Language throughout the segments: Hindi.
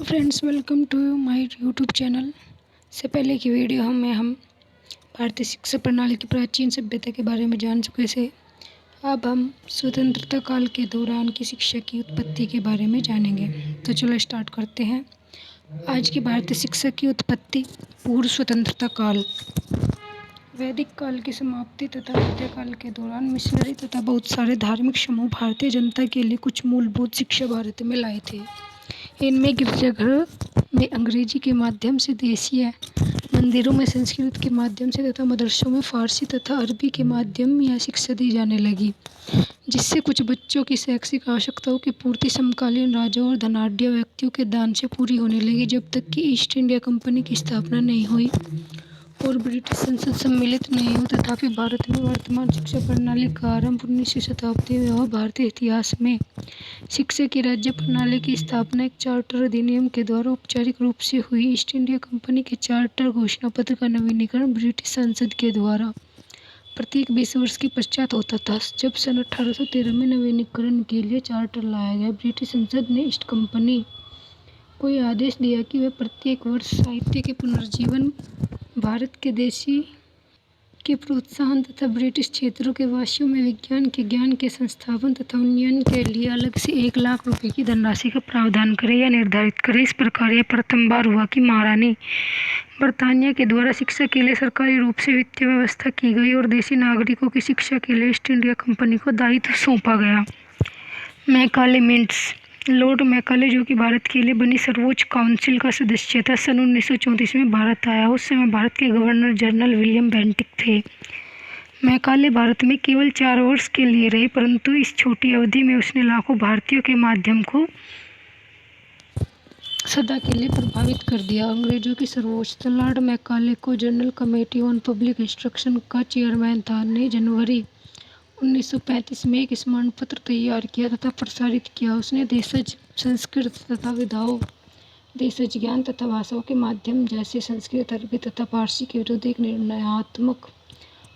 Friends, welcome to my YouTube channel. से पहले की वीडियो में हम भारतीय शिक्षा प्रणाली की प्राचीन सभ्यता के बारे में जान चुके थे। अब हम स्वतंत्रता काल के दौरान की शिक्षा की उत्पत्ति के बारे में जानेंगे। तो चलो स्टार्ट करते हैं। आज की भारतीय शिक्षा की उत्पत्ति। पूर्व स्वतंत्रता काल। वैदिक काल की समाप्ति तथा मध्यकाल के दौरान मिशनरी तथा बहुत सारे धार्मिक समूह भारतीय जनता के लिए कुछ मूलभूत शिक्षा भारत में लाए थे। इनमें गिरजाघर में अंग्रेजी के माध्यम से देशीय, मंदिरों में संस्कृत के माध्यम से तथा मदरसों में फारसी तथा अरबी के माध्यम या शिक्षा दी जाने लगी, जिससे कुछ बच्चों की शैक्षिक आवश्यकताओं की पूर्ति समकालीन राजाओं और धनाढ्य व्यक्तियों के दान से पूरी होने लगी, जब तक कि ईस्ट इंडिया कंपनी की स्थापना नहीं हुई और ब्रिटिश संसद सम्मिलित नहीं हुई। तथापि भारत में वर्तमान शिक्षा प्रणाली का आरंभ 19वीं शताब्दी में हुआ। भारतीय इतिहास में शिक्षा की राज्य प्रणाली की स्थापना एक चार्टर अधिनियम के द्वारा औपचारिक रूप से हुई। ईस्ट इंडिया कंपनी के चार्टर घोषणा पत्र का नवीनीकरण ब्रिटिश संसद के द्वारा प्रत्येक 20 वर्ष के पश्चात होता था। जब सन 1813 में नवीनीकरण के लिए चार्टर लाया गया, ब्रिटिश संसद ने ईस्ट कंपनी को यह आदेश दिया कि वह प्रत्येक वर्ष साहित्य के पुनर्जीवन, भारत के देशी के प्रोत्साहन तथा ब्रिटिश क्षेत्रों के वासियों में विज्ञान के ज्ञान के संस्थापन तथा उन्नयन के लिए अलग से 1 लाख रुपए की धनराशि का प्रावधान करे या निर्धारित करे। इस प्रकार यह प्रथम बार हुआ कि महारानी ब्रिटानिया के द्वारा शिक्षा के लिए सरकारी रूप से वित्तीय व्यवस्था की गई और देशी नागरिकों की शिक्षा के लिए ईस्ट इंडिया कंपनी को दायित्व सौंपा गया। Macaulay mints. लॉर्ड मैकाले, जो कि भारत के लिए बनी सर्वोच्च काउंसिल का सदस्य था, सन 1934 में भारत आया। उस समय भारत के गवर्नर जनरल विलियम बेंटिक थे। मैकाले भारत में केवल 4 वर्ष के लिए रहे, परंतु इस छोटी अवधि में उसने लाखों भारतीयों के माध्यम को सदा के लिए प्रभावित कर दिया। अंग्रेजों की सर्वोच्चता। लॉर्ड मैकाले को general committee on public instruction का चेयरमैन था ने जनवरी 1935 में एक स्मरण पत्र तैयार किया तथा प्रसारित किया। उसने देशज संस्कृत तथा विधाओं, देशज ज्ञान तथा भाषाओं के माध्यम जैसे संस्कृत, अरबी तथा फारसी के विरुद्ध एक निर्णयात्मक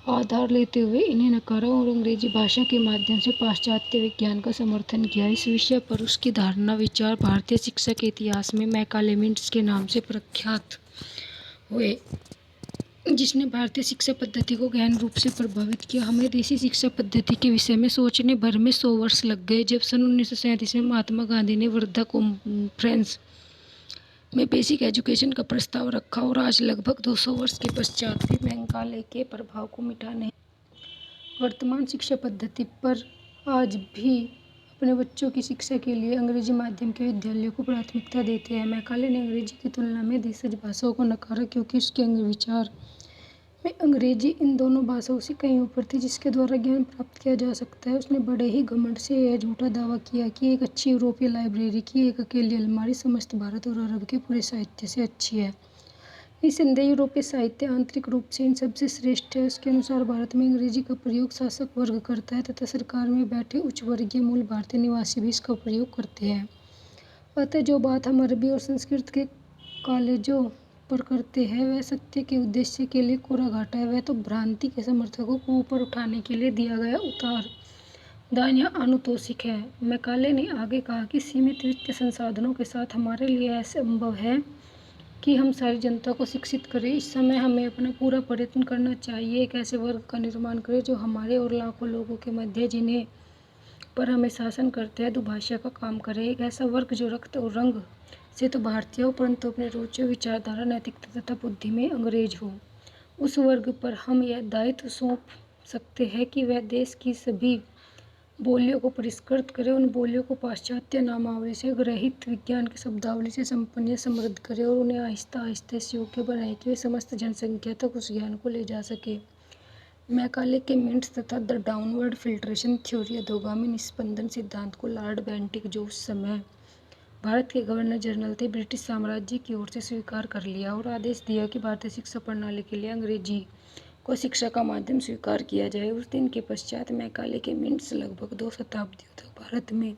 आधार लेते हुए इन्हें नकारा और अंग्रेजी भाषा के माध्यम से पाश्चात्य विज्ञान का समर्थन किया। इस विषय पर उसकी धारणा विचार भारतीय शिक्षा के इतिहास में मैकाले मिंट्स के नाम से प्रख्यात हुए, जिसने भारतीय शिक्षा पद्धति को गहन रूप से प्रभावित किया। हमें देशी शिक्षा पद्धति के विषय में सोचने भर में 100 वर्ष लग गए। जब सन 1937 में महात्मा गांधी ने वर्धा कॉन्फ्रेंस में बेसिक एजुकेशन का प्रस्ताव रखा और आज लगभग 200 वर्ष के पश्चात भी मैकाले के प्रभाव को मिटा नहीं। वर्तमान शिक्षा पद्धति पर आज भी अपने बच्चों की शिक्षा के लिए अंग्रेजी माध्यम के विद्यालयों को प्राथमिकता देते हैं। मैकाले ने अंग्रेजी की तुलना में देशज भाषाओं को नकारा, क्योंकि उसके विचार में अंग्रेजी इन दोनों भाषाओं से कहीं ऊपर थी, जिसके द्वारा ज्ञान प्राप्त किया जा सकता है। उसने बड़े ही घमंड से यह झूठा दावा किया कि एक अच्छी यूरोपीय लाइब्रेरी की एक अकेली अलमारी समस्त भारत और अरब के पूरे साहित्य से अच्छी है। निस्संदेह यूरोपीय साहित्य आंतरिक रूप से इन सबसे श्रेष्ठ है। उसके अनुसार भारत में अंग्रेजी का प्रयोग शासक वर्ग करता है तथा सरकार में बैठे उच्च वर्गीय मूल भारतीय निवासी भी इसका प्रयोग करते हैं। अतः जो बात हम अरबी और संस्कृत के कॉलेजों पर करते हैं, वह सत्य के उद्देश्य के लिए कोरा घाटा है। वह तो भ्रांति के समर्थकों को ऊपर उठाने के लिए दिया गया उतार या अनुतोषिक है। मैकाले ने आगे कहा कि सीमित वित्तीय संसाधनों के साथ हमारे लिए ऐसा संभव है कि हम सारी जनता को शिक्षित करें। इस समय हमें अपना पूरा प्रयत्न करना चाहिए, एक ऐसे वर्ग का निर्माण करें जो हमारे और लाखों लोगों के मध्य जिन्हें पर हमें शासन करते हैं दुभाषा का काम करे। एक ऐसा वर्ग जो रक्त और रंग से तो भारतीय हो, परंतु अपने रुचि, विचारधारा, नैतिकता तथा बुद्धि में अंग्रेज हो। उस वर्ग पर हम यह दायित्व सौंप सकते हैं कि वह देश की सभी बोलियों को परिष्कृत करे, उन बोलियों को पाश्चात्य नामावली से ग्रहित विज्ञान की शब्दावली से संपन्न या समृद्ध करे और उन्हें आहिस्ता आहिस्ता इस योग्य बनाए कि वे समस्त जनसंख्या तक उस ज्ञान को ले जा सके। मैकाले के मिंट्स तथा द डाउनवर्ड फिल्ट्रेशन थ्योरी, अधोगामी निस्पंदन सिद्धांत को लॉर्ड बेंटिक, जो उस समय भारत के गवर्नर जनरल थे, ब्रिटिश साम्राज्य की ओर से स्वीकार कर लिया और आदेश दिया कि भारतीय शिक्षा प्रणाली के लिए अंग्रेजी को शिक्षा का माध्यम स्वीकार किया जाए। उस दिन के पश्चात मैकाले के मिंट्स लगभग 2 शताब्दियों तक भारत में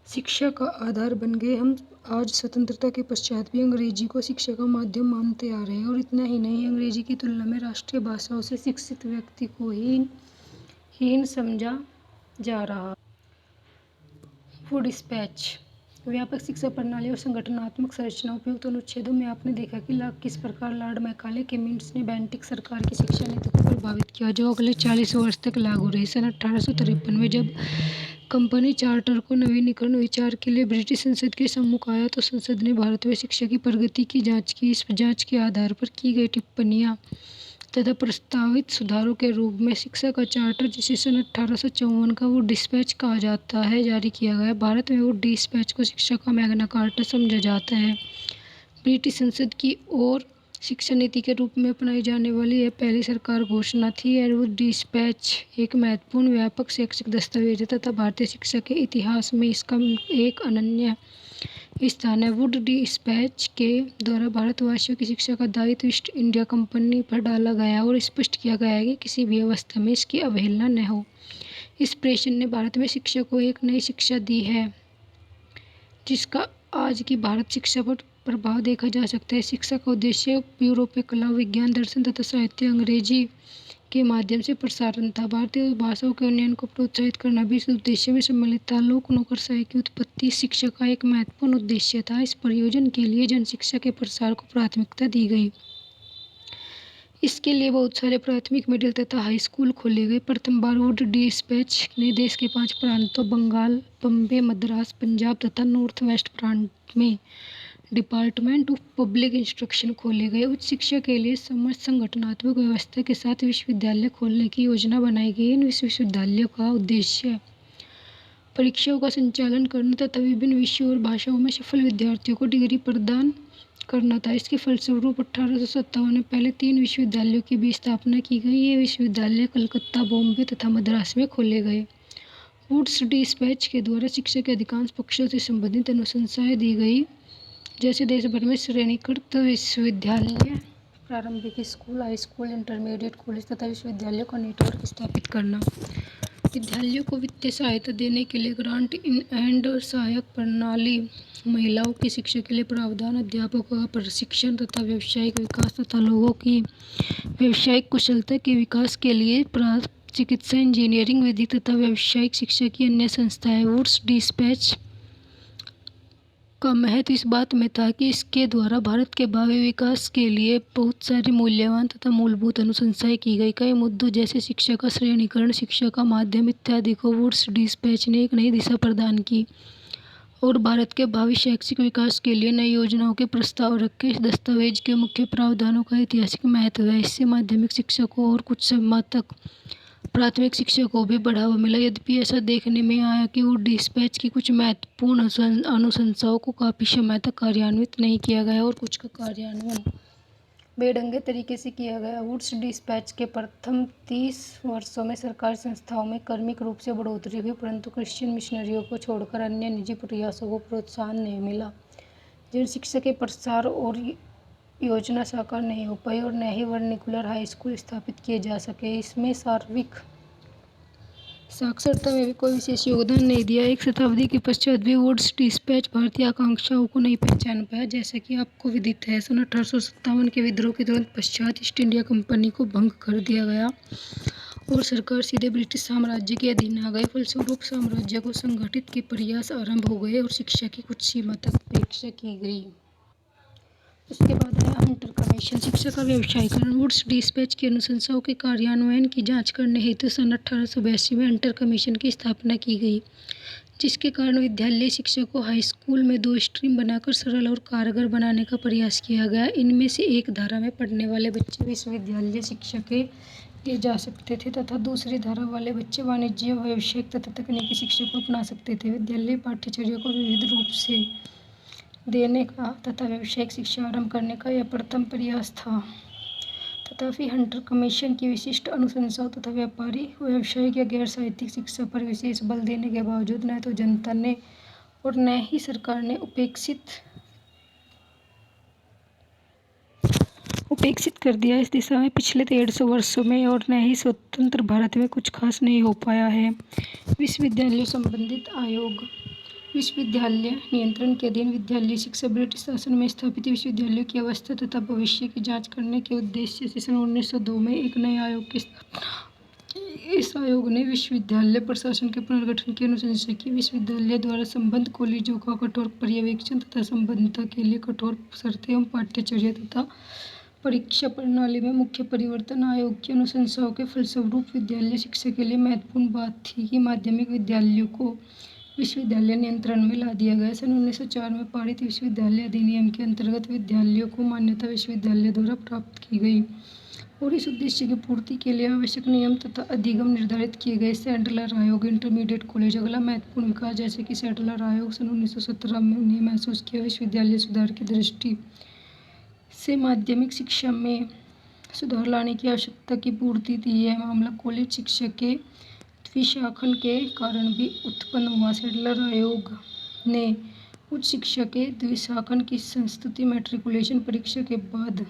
शिक्षा का आधार बन गए। हम आज स्वतंत्रता के पश्चात भी अंग्रेजी को शिक्षा का माध्यम मानते आ रहे हैं और इतना ही नहीं, अंग्रेजी की तुलना में राष्ट्रीय भाषाओं से शिक्षित व्यक्ति को हीन समझा जा रहा। Food dispatch. व्यापक शिक्षा प्रणाली और संगठनात्मक संरचना। उपयुक्त अनुच्छेदों में आपने देखा कि किस प्रकार लॉर्ड मैकाले केमिन्स ने बेंटिक सरकार की शिक्षा नीति को प्रभावित किया, जो अगले 40 वर्ष तक लागू रही। सन 1853 में जब कंपनी चार्टर को नवीनीकरण विचार के लिए ब्रिटिश संसद के सम्मुख आया, तो संसद ने भारत में शिक्षा की प्रगति की जांच की। इस जांच के आधार पर की गई टिप्पणियां तथा प्रस्तावित सुधारों के रूप में शिक्षा का चार्टर, जिसे सन 1854 का वुड डिस्पैच कहा जाता है, जारी किया गया। भारत में वुड डिस्पैच को शिक्षा का मैग्ना कार्टा समझा जाता है। ब्रिटिश संसद की ओर शिक्षा नीति के रूप में अपनाई जाने वाली यह पहली सरकार घोषणा थी। वुड डिस्पैच एक महत्वपूर्ण व्यापक शैक्षिक दस्तावेज है तथा भारतीय शिक्षा के इतिहास में इसका एक अनन्य स्थान है। वुड डिस्पैच के द्वारा भारतवासियों की शिक्षा का दायित्व ईस्ट इंडिया कंपनी पर डाला गया और स्पष्ट किया गया है कि किसी भी अवस्था में इसकी अवहेलना न हो। इस प्रेषण ने भारत में शिक्षा को एक नई शिक्षा दी है, जिसका आज की भारत शिक्षा पर प्रभाव देखा जा सकता है। शिक्षा का उद्देश्य यूरोपीय कला, विज्ञान, दर्शन तथा साहित्य अंग्रेजी के माध्यम से प्रसारण था। भारतीय भाषाओं के उन्नयन को प्रोत्साहित करना भी इस उद्देश्य में सम्मिलित था। लोक नौकरशाही की उत्पत्ति शिक्षा का एक महत्वपूर्ण उद्देश्य था। इस प्रयोजन के लिए जन शिक्षा के प्रसार को प्राथमिकता दी गई। इसके लिए बहुत सारे प्राथमिक, मिडिल तथा हाई स्कूल खोले गए। प्रथम बार वुड डिस्पैच ने देश के 5 प्रांतों बंगाल, बम्बे, मद्रास, पंजाब तथा नॉर्थ वेस्ट प्रांत में डिपार्टमेंट ऑफ पब्लिक इंस्ट्रक्शन खोले गए। उच्च शिक्षा के लिए समस्त संगठनात्मक व्यवस्था के साथ विश्वविद्यालय खोलने की योजना बनाई गई। इन विश्वविद्यालयों का उद्देश्य परीक्षाओं का संचालन करना तथा विभिन्न विषयों और भाषाओं में सफल विद्यार्थियों को डिग्री प्रदान करना था। इसके फलस्वरूप 1857 में पहले 3 विश्वविद्यालयों की भी स्थापना की गई। ये विश्वविद्यालय कलकत्ता, बॉम्बे तथा मद्रास में खोले गए। वुड्स डिस्पैच के द्वारा शिक्षा के अधिकांश पक्षों से संबंधित अनुशंसाएं दी गई, जैसे देश भर में श्रेणीकृत विश्वविद्यालय, प्रारंभिक school, high school, intermediate college तथा विश्वविद्यालयों का नेटवर्क स्थापित करना। विद्यालयों को वित्तीय सहायता देने के लिए ग्रांट इन एंड सहायक प्रणाली, महिलाओं की शिक्षा के लिए प्रावधान, अध्यापकों का प्रशिक्षण तथा व्यावसायिक विकास तथा लोगों की व्यावसायिक कुशलता के विकास के लिए चिकित्सा, इंजीनियरिंग, विधि तथा व्यावसायिक शिक्षा की अन्य संस्थाएं। वुड्स डिस्पैच का महत्व इस बात में था कि इसके द्वारा भारत के भावी विकास के लिए बहुत सारी मूल्यवान तथा मूलभूत अनुशंसाएं की गई। कई मुद्दों जैसे शिक्षा का श्रेणीकरण, शिक्षा का माध्यम इत्यादि को वुड्स डिस्पैच ने एक नई दिशा प्रदान की और भारत के भावी शैक्षिक विकास के लिए नई योजनाओं के प्रस्ताव रखे। इस दस्तावेज के मुख्य प्रावधानों का ऐतिहासिक महत्व है। इससे माध्यमिक शिक्षा को और कुछ समय तक प्राथमिक शिक्षा को भी बढ़ावा मिला। यद्यपि ऐसा देखने में आया कि वुड डिस्पैच की कुछ महत्वपूर्ण अनुशंसाओं को काफ़ी समय तक कार्यान्वित नहीं किया गया और कुछ का कार्यान्वयन बेढंगे तरीके से किया गया। वुड्स डिस्पैच के प्रथम 30 वर्षों में सरकारी संस्थाओं में क्रमिक रूप से बढ़ोतरी हुई, परंतु क्रिश्चियन मिशनरियों को छोड़कर अन्य निजी प्रयासों को प्रोत्साहन नहीं मिला। जन शिक्षा के प्रसार और योजना साकार नहीं हो पाई और न ही वर्निकुलर हाई स्कूल स्थापित किए जा सके। इसमें शारीरिक साक्षरता में भी कोई विशेष योगदान नहीं दिया। एक शताब्दी के पश्चात भी वुड्स डिस्पैच भारतीय आकांक्षाओं को नहीं पहचान पाया। जैसा कि आपको विदित है, सन 1857 के विद्रोह के तुरंत पश्चात ईस्ट इंडिया कंपनी को भंग कर दिया गया और सरकार सीधे ब्रिटिश साम्राज्य के अधीन आ गई। फलस्वरूप साम्राज्य को संगठित के प्रयास आरंभ हो गए और शिक्षा की कुछ सीमा तक उपेक्षा की गई। उसके बाद आया हंटर कमीशन, शिक्षा का व्यवसायीकरण। वुड्स डिस्पैच की अनुशंसाओं के कार्यान्वयन की जांच करने हेतु सन 1882 में हंटर कमीशन की स्थापना की गई, जिसके कारण विद्यालय शिक्षा को हाई स्कूल में 2 स्ट्रीम बनाकर सरल और कारगर बनाने का प्रयास किया गया। इनमें से एक धारा में पढ़ने वाले बच्चे विश्वविद्यालय शिक्षा के लिए जा सकते थे तथा दूसरी धारा वाले बच्चे वाणिज्य, व्यावसायिक तथा तकनीकी शिक्षा को अपना सकते थे। विद्यालय पाठ्यचर्या को विविध रूप से देने का तथा व्यावसायिक शिक्षा आरंभ करने का यह प्रथम प्रयास था। तथापि हंटर कमीशन की विशिष्ट अनुशंसाओं तथा व्यावसायिक या गैर साहित्यिक शिक्षा पर विशेष बल देने के बावजूद न तो जनता ने और न ही सरकार ने उपेक्षित कर दिया। इस दिशा में पिछले 150 वर्षों में और न ही स्वतंत्र भारत में कुछ खास नहीं हो पाया है। विश्वविद्यालय संबंधित आयोग, विश्वविद्यालय नियंत्रण के अधीन विद्यालय शिक्षा ब्रिटिश शासन में स्थापित विश्वविद्यालयों की अवस्था तथा भविष्य की जांच करने के उद्देश्य से सन 1902 में एक नए आयोग की स्थापना इस आयोग ने विश्वविद्यालय प्रशासन के पुनर्गठन की अनुशंसा की। विश्वविद्यालय द्वारा संबद्ध कॉलेजों का कठोर पर्यवेक्षण तथा संबद्धता के लिए कठोर शर्तें एवं पाठ्यचर्या तथा परीक्षा प्रणाली में मुख्य परिवर्तन। आयोग की अनुशंसाओं के फलस्वरूप विद्यालय शिक्षा के लिए महत्वपूर्ण बात थी कि माध्यमिक विद्यालयों को विश्वविद्यालय नियंत्रण में ला दिया गया। सन 1904 में पारित विश्वविद्यालय अधिनियम के अंतर्गत विद्यालयों को मान्यता विश्वविद्यालय द्वारा प्राप्त की गई और इस उद्देश्य की पूर्ति के लिए आवश्यक नियम तथा अधिगम निर्धारित किए गए। सैडलर आयोग, इंटरमीडिएट कॉलेज। अगला महत्वपूर्ण विकास, जैसे कि सैडलर आयोग सन 1917 में उन्हें महसूस किया विश्वविद्यालय सुधार की दृष्टि से माध्यमिक शिक्षा में सुधार लाने की आवश्यकता की पूर्ति थी। यह मामला कॉलेज शिक्षा के द्विशाखन के कारण भी उत्पन्न हुआ। सैडलर आयोग ने उच्च शिक्षा के द्विशाखन की संस्तुति मैट्रिकुलेशन परीक्षा के बाद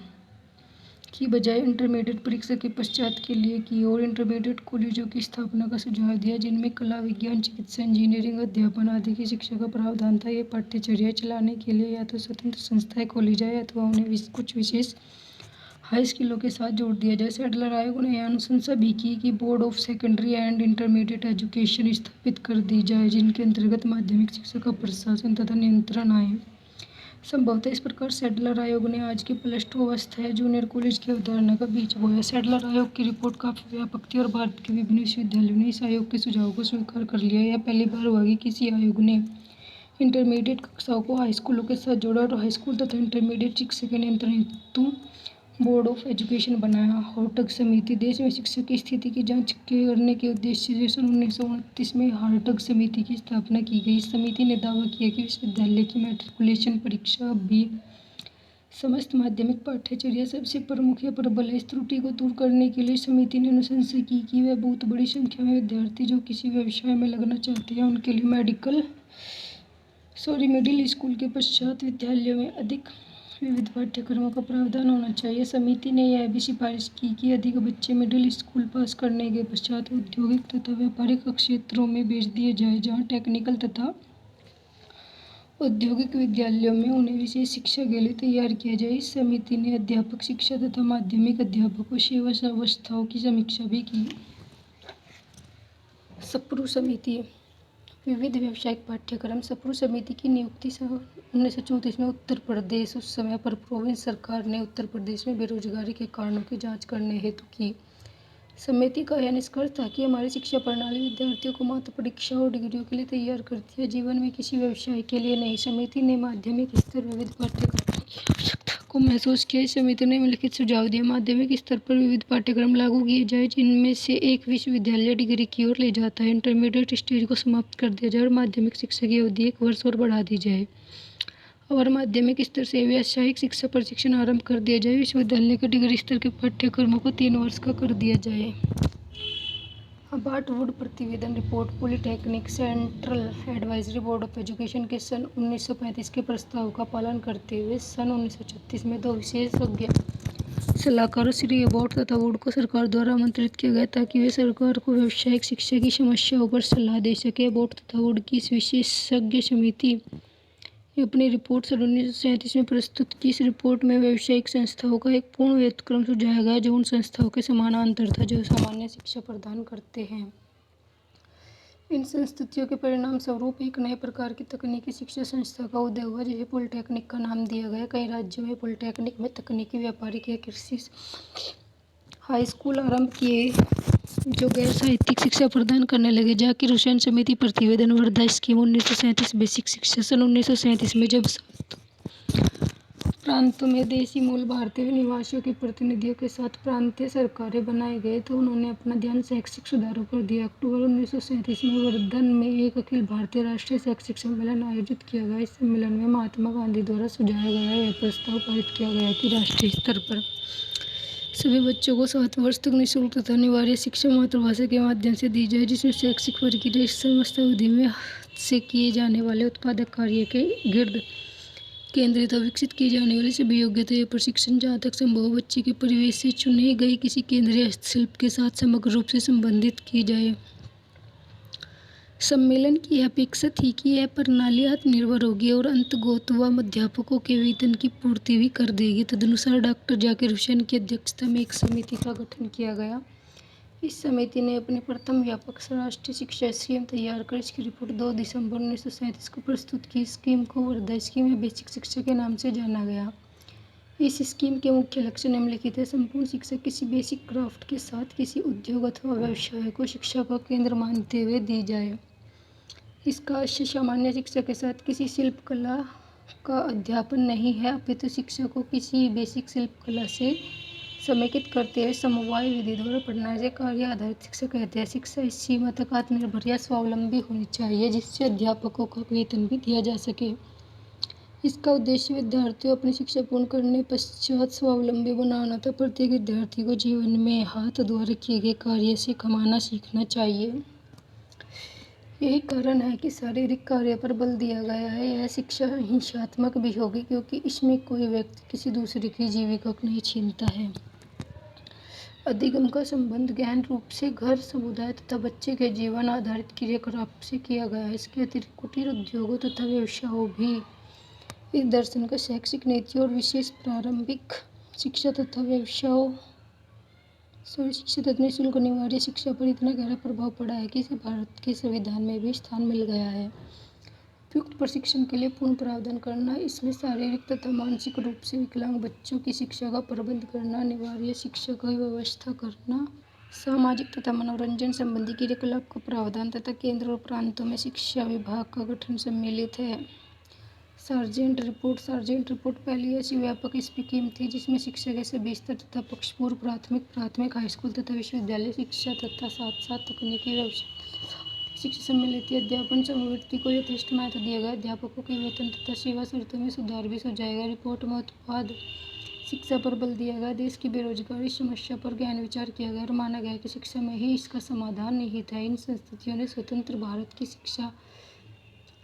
की बजाय इंटरमीडिएट परीक्षा के पश्चात के लिए की और इंटरमीडिएट कॉलेजों की स्थापना का सुझाव दिया जिनमें कला, विज्ञान, चिकित्सा, इंजीनियरिंग, अध्यापन आदि की शिक्षा का प्रावधान था। ये पाठ्यचर्या चलाने के लिए या तो स्वतंत्र संस्थाएं खोली जाए अथवा उन्हें कुछ विशेष हाई स्कूलों के साथ जोड़ दिया जाए। सैडलर आयोग ने यह अनुशंसा भी की कि board of secondary and intermediate education स्थापित कर दी जाए जिनके अंतर्गत माध्यमिक शिक्षा का प्रशासन तथा नियंत्रण आए। संभवतः इस प्रकार सैडलर आयोग ने आज की +2 अवस्था या जूनियर कॉलेज की अवधारणा का बीज बोया। सैडलर आयोग की रिपोर्ट काफी व्यापक थी और भारत के विभिन्न विश्वविद्यालयों ने इस आयोग के सुझावों को स्वीकार कर लिया। यह पहली बार हुआ कि किसी आयोग ने इंटरमीडिएट कक्षाओं को हाई स्कूलों के साथ जोड़ा और हाई स्कूल तथा इंटरमीडिएट शिक्षा के नियंत्रण हेतु बोर्ड ऑफ एजुकेशन बनाया। हार्टग समिति, देश में शिक्षा की स्थिति की जांच करने के उद्देश्य से सन 1929 में हार्टग समिति की स्थापना की गई। इस समिति ने दावा किया कि विश्वविद्यालय की मैट्रिकुलेशन परीक्षा अब भी समस्त माध्यमिक पाठ्यचर्या सबसे प्रमुख या प्रबल है। इस त्रुटि को दूर करने के लिए समिति ने अनुशंसा की कि वह बहुत बड़ी संख्या में विद्यार्थी जो किसी व्यवसाय में लगना चाहते हैं उनके लिए मिडिल स्कूल के पश्चात विद्यालयों में अधिक विविध पाठ्यक्रमों का प्रावधान होना चाहिए। समिति ने यह भी सिफारिश की कि अधिक बच्चे मिडिल स्कूल पास करने के पश्चात औद्योगिक तथा व्यापारिक क्षेत्रों में भेज दिए जाए जहां टेक्निकल तथा औद्योगिक विद्यालयों में उन्हें विशेष शिक्षा के लिए तैयार किया जाए। इस समिति ने अध्यापक शिक्षा तथा माध्यमिक अध्यापकों सेवा अवस्थाओं की समीक्षा भी की। सप्रू समिति, विविध व्यावसायिक पाठ्यक्रम। सप्रू समिति की नियुक्ति सन 1934 में उत्तर प्रदेश, उस समय पर प्रोविंस सरकार ने उत्तर प्रदेश में बेरोजगारी के कारणों की जांच करने हेतु की। समिति का यह निष्कर्ष था कि हमारी शिक्षा प्रणाली विद्यार्थियों को मात्र परीक्षा और डिग्रियों के लिए तैयार करती है, जीवन में किसी व्यवसाय के लिए नहीं। समिति ने माध्यमिक स्तर विविध पाठ्यक्रमों की आवश्यकता को महसूस किया। इस समिति ने निम्नलिखित सुझाव दिए। माध्यमिक स्तर पर विविध पाठ्यक्रम लागू किए जाए जिनमें से एक विश्वविद्यालय डिग्री की ओर ले जाता है। इंटरमीडिएट स्टेज को समाप्त कर दिया जाए और माध्यमिक शिक्षा की अवधि 1 वर्ष और बढ़ा दी जाए और माध्यमिक स्तर से व्यावसायिक शिक्षा प्रशिक्षण आरंभ कर दिया जाए। विश्वविद्यालय के डिग्री स्तर के पाठ्यक्रमों को 3 वर्ष का कर दिया जाए। अबार्ट वुड प्रतिवेदन report, polytechnic central advisory board of education के सन 1935 के प्रस्ताव का पालन करते हुए सन 1936 में 2 विशेषज्ञ सलाहकारों श्री अबार्ट तथा वुड को सरकार द्वारा आमंत्रित किया गया ताकि वे सरकार को व्यावसायिक शिक्षा की समस्याओं पर सलाह दे सके। अबार्ट तथा वुड की इस विशेषज्ञ समिति ने अपनी रिपोर्ट सन 1937 में प्रस्तुत की। इस रिपोर्ट में व्यावसायिक संस्थाओं का एक पूर्ण व्यतिक्रम सुझाया गया जो उन संस्थाओं के समानांतर था जो सामान्य शिक्षा प्रदान करते हैं। इन संस्तुतियों के परिणाम स्वरूप एक नए प्रकार की तकनीकी शिक्षा संस्था का उदय हुआ जिसे पॉलिटेक्निक का नाम दिया गया। कई राज्यों में पॉलिटेक्निक में तकनीकी, व्यापारिक या कृषि हाई स्कूल आरंभ किए जो गैर साहित्यिक शिक्षा प्रदान करने लगे। जाकिर हुसैन समिति प्रतिवेदन, वर्धा स्कीम 1937, बेसिक शिक्षा। सन 1937 में जब 7 प्रांतों में देशी मूल भारतीय निवासियों के प्रतिनिधियों के साथ प्रांतीय सरकारें बनाए गए तो उन्होंने अपना ध्यान शैक्षिक सुधारों पर दिया। अक्टूबर 1937 में वर्धन में एक अखिल भारतीय राष्ट्रीय शैक्षिक सम्मेलन आयोजित किया गया। इस सम्मेलन में महात्मा गांधी द्वारा सुझाया गया यह प्रस्ताव पारित किया गया कि राष्ट्रीय स्तर पर सभी बच्चों को 7 वर्ष तक निःशुल्क तथा अनिवार्य शिक्षा मातृभाषा के माध्यम से दी जाए जिसमें शैक्षिक प्रक्रिया इस समस्त अवधि में हाथ से किए जाने वाले उत्पादक कार्य के गिर्द केंद्रित और विकसित की जाने वाली सभी योग्यता या प्रशिक्षण जहाँ तक संभव हो बच्चे के परिवेश से चुने गए किसी केंद्रीय हस्तशिल्प के साथ समग्र रूप से संबंधित की जाए। सम्मेलन की यह अपेक्षा थी कि यह प्रणाली आत्मनिर्भर होगी और अंततोगत्वा अध्यापकों के वेतन की पूर्ति भी कर देगी। तदनुसार डॉक्टर जाकिर हुसैन की अध्यक्षता में एक समिति का गठन किया गया। इस समिति ने अपनी प्रथम व्यापक राष्ट्रीय शिक्षा स्कीम तैयार कर इसकी रिपोर्ट 2 दिसंबर 1937 को प्रस्तुत की। स्कीम को वर्धा स्कीम या बेसिक शिक्षा के नाम से जाना गया। इस स्कीम के मुख्य लक्ष्य निम्नलिखित है। संपूर्ण शिक्षा किसी बेसिक क्राफ्ट के साथ किसी उद्योग अथवा व्यवसाय को शिक्षा का केंद्र मानते हुए दी जाए। इसका आशय सामान्य शिक्षा के साथ किसी शिल्प कला का अध्यापन नहीं है, अपितु शिक्षा को किसी बेसिक शिल्प कला से समेकित करते हुए समवाय विधि द्वारा पढ़ना से कार्य आधारित शिक्षा कहते हैं। शिक्षा इस सीमा तक आत्मनिर्भर या स्वावलंबी होनी चाहिए जिससे अध्यापकों का वेतन भी दिया जा सके। इसका उद्देश्य विद्यार्थियों अपनी शिक्षा पूर्ण करने पश्चात स्वावलंबी बनाना था। प्रत्येक विद्यार्थी को जीवन में हाथ द्वारा किए गए कार्य से कमाना सीखना चाहिए। यही कारण है कि शारीरिक कार्य पर बल दिया गया है। यह शिक्षा हिंसात्मक भी होगी क्योंकि इसमें कोई व्यक्ति किसी दूसरे की जीविका को नहीं छीनता है। अधिगम का संबंध गहन रूप से घर, समुदाय तथा बच्चे के जीवन आधारित क्रियाकलाप से किया गया है। इसके अतिरिक्त कुटीर उद्योगों तथा व्यवसायों भी इस दर्शन का शैक्षिक नीति और विशेष प्रारंभिक शिक्षा तथा व्यवसायों शिक्षा तथा निःशुल्क अनिवार्य शिक्षा पर इतना गहरा प्रभाव पड़ा है कि इसे भारत के संविधान में भी स्थान मिल गया है। उपयुक्त प्रशिक्षण के लिए पूर्ण प्रावधान करना, इसमें शारीरिक तथा मानसिक रूप से विकलांग बच्चों की शिक्षा का प्रबंध करना, अनिवार्य शिक्षा की व्यवस्था करना, सामाजिक तथा मनोरंजन संबंधी क्रियाकलाप का प्रावधान तथा केंद्र और प्रांतों में शिक्षा विभाग का गठन सम्मिलित है। सार्जेंट रिपोर्ट पहली ऐसी व्यापक स्कीम थी जिसमें शिक्षा के सभी स्तर तथा पक्ष पूर्व प्राथमिक हाई स्कूल तथा विश्वविद्यालय शिक्षा तथा साथ साथ तकनीकी व्यवसाय शिक्षा सम्मिलित थी। अध्यापन समवृत्ति को यथेष्ट महत्व दिया गया। अध्यापकों के वेतन तथा सेवा शर्तों में सुधार भी सुझाया। रिपोर्ट में उत्पाद शिक्षा पर बल दिया गया। देश की बेरोजगारी समस्या पर गहन विचार किया गया और माना गया कि शिक्षा में ही इसका समाधान निहित है। इन संस्थितियों ने स्वतंत्र भारत की शिक्षा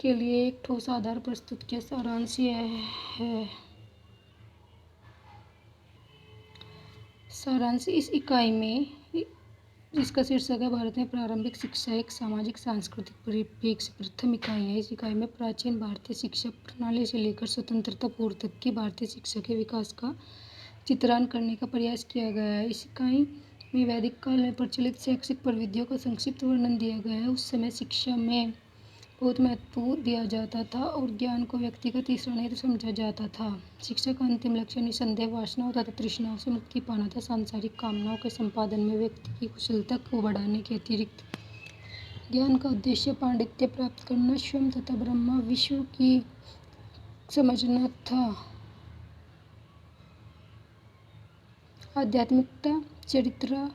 के लिए एक ठोस आधार प्रस्तुत किया। सारांश यह है। सारांश इस इकाई में जिसका शीर्षक है भारत में प्रारंभिक शिक्षा एक सामाजिक सांस्कृतिक परिप्रेक्ष्य प्रथम इकाई है। इस इकाई में प्राचीन भारतीय शिक्षा प्रणाली से लेकर स्वतंत्रता पूर्व तक की भारतीय शिक्षा के विकास का चित्रण करने का प्रयास किया गया है। इस इकाई में वैदिक काल में प्रचलित शैक्षिक प्रविधियों का संक्षिप्त वर्णन दिया गया है। उस समय शिक्षा में बहुत महत्व दिया जाता था और ज्ञान को व्यक्ति का तीसरा नेत्र समझा जाता था। शिक्षा का अंतिम लक्ष्य निसंदेह वासनाओं तथा तृष्णाओं से मुक्ति पाना था। सांसारिक कामनाओं के संपादन में व्यक्ति की कुशलता को बढ़ाने के अतिरिक्त ज्ञान का उद्देश्य पांडित्य प्राप्त करना, स्वयं तथा ब्रह्मा विश्व की समझना था। आध्यात्मिकता, चरित्र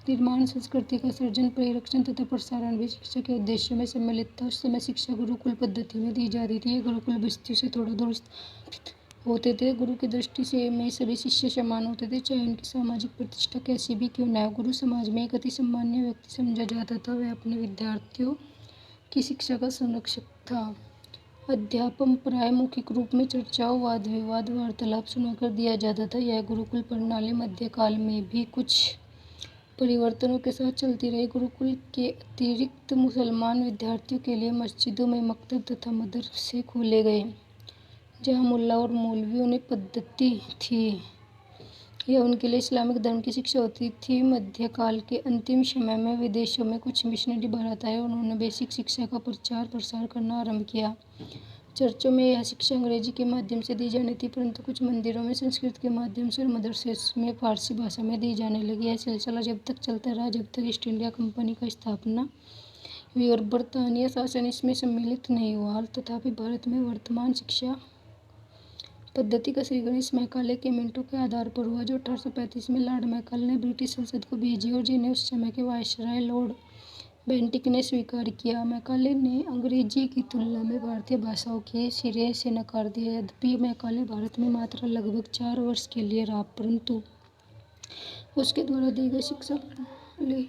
निर्माण, संस्कृति का सर्जन, परिरक्षण तथा प्रसारण भी शिक्षा के उद्देश्यों में सम्मिलित था। उस समय शिक्षा गुरुकुल पद्धति में दी जाती थी। ये गुरुकुल बस्तियों से थोड़ा दूर स्थापित होते थे। गुरु की दृष्टि से में सभी शिष्य समान होते थे, चाहे उनकी सामाजिक प्रतिष्ठा कैसी भी क्यों न हो। गुरु समाज में एक अति सम्मान्य व्यक्ति समझा जाता था। वह अपने विद्यार्थियों की शिक्षा का संरक्षक था। अध्यापन प्राय मौखिक रूप में चर्चाओं, वाद विवाद, वार्तालाप सुनाकर दिया जाता था। यह गुरुकुल प्रणाली मध्यकाल में भी कुछ परिवर्तनों के साथ चलती रही। गुरुकुल के अतिरिक्त मुसलमान विद्यार्थियों के लिए मस्जिदों में मकतब तथा मदरसे खोले गए, जहाँ मुल्ला और मौलवियों ने पद्धति थी। यह उनके लिए इस्लामिक धर्म की शिक्षा होती थी। मध्यकाल के अंतिम समय में विदेशों में कुछ मिशनरी भारत आए और उन्होंने बेसिक शिक्षा का प्रचार प्रसार करना आरंभ किया। चर्चों में यह शिक्षा अंग्रेजी के माध्यम से दी जानी थी, परंतु कुछ मंदिरों में संस्कृत के माध्यम से और मदरसे में फारसी भाषा में दी जाने लगी। यह सिलसिला जब तक चलता रहा जब तक ईस्ट इंडिया कंपनी का स्थापना हुई और बरतानिया शासन इसमें सम्मिलित नहीं हुआ। तथापि भारत में वर्तमान शिक्षा पद्धति का श्रीगणेश इस मैकाले के मिनटों के आधार पर हुआ, जो 1835 में लॉर्ड मैकाले ने ब्रिटिश संसद को भेजी और जिन्हें उस समय के वायसराय लॉर्ड बेंटिक ने स्वीकार किया। मैकाले ने अंग्रेजी की तुलना में भारतीय भाषाओं के सिरे से नकार दिया। यद्यपि मैकाले भारत में मात्र लगभग 4 वर्ष के लिए रहा, परंतु उसके द्वारा दी गई शिक्षा प्रणाली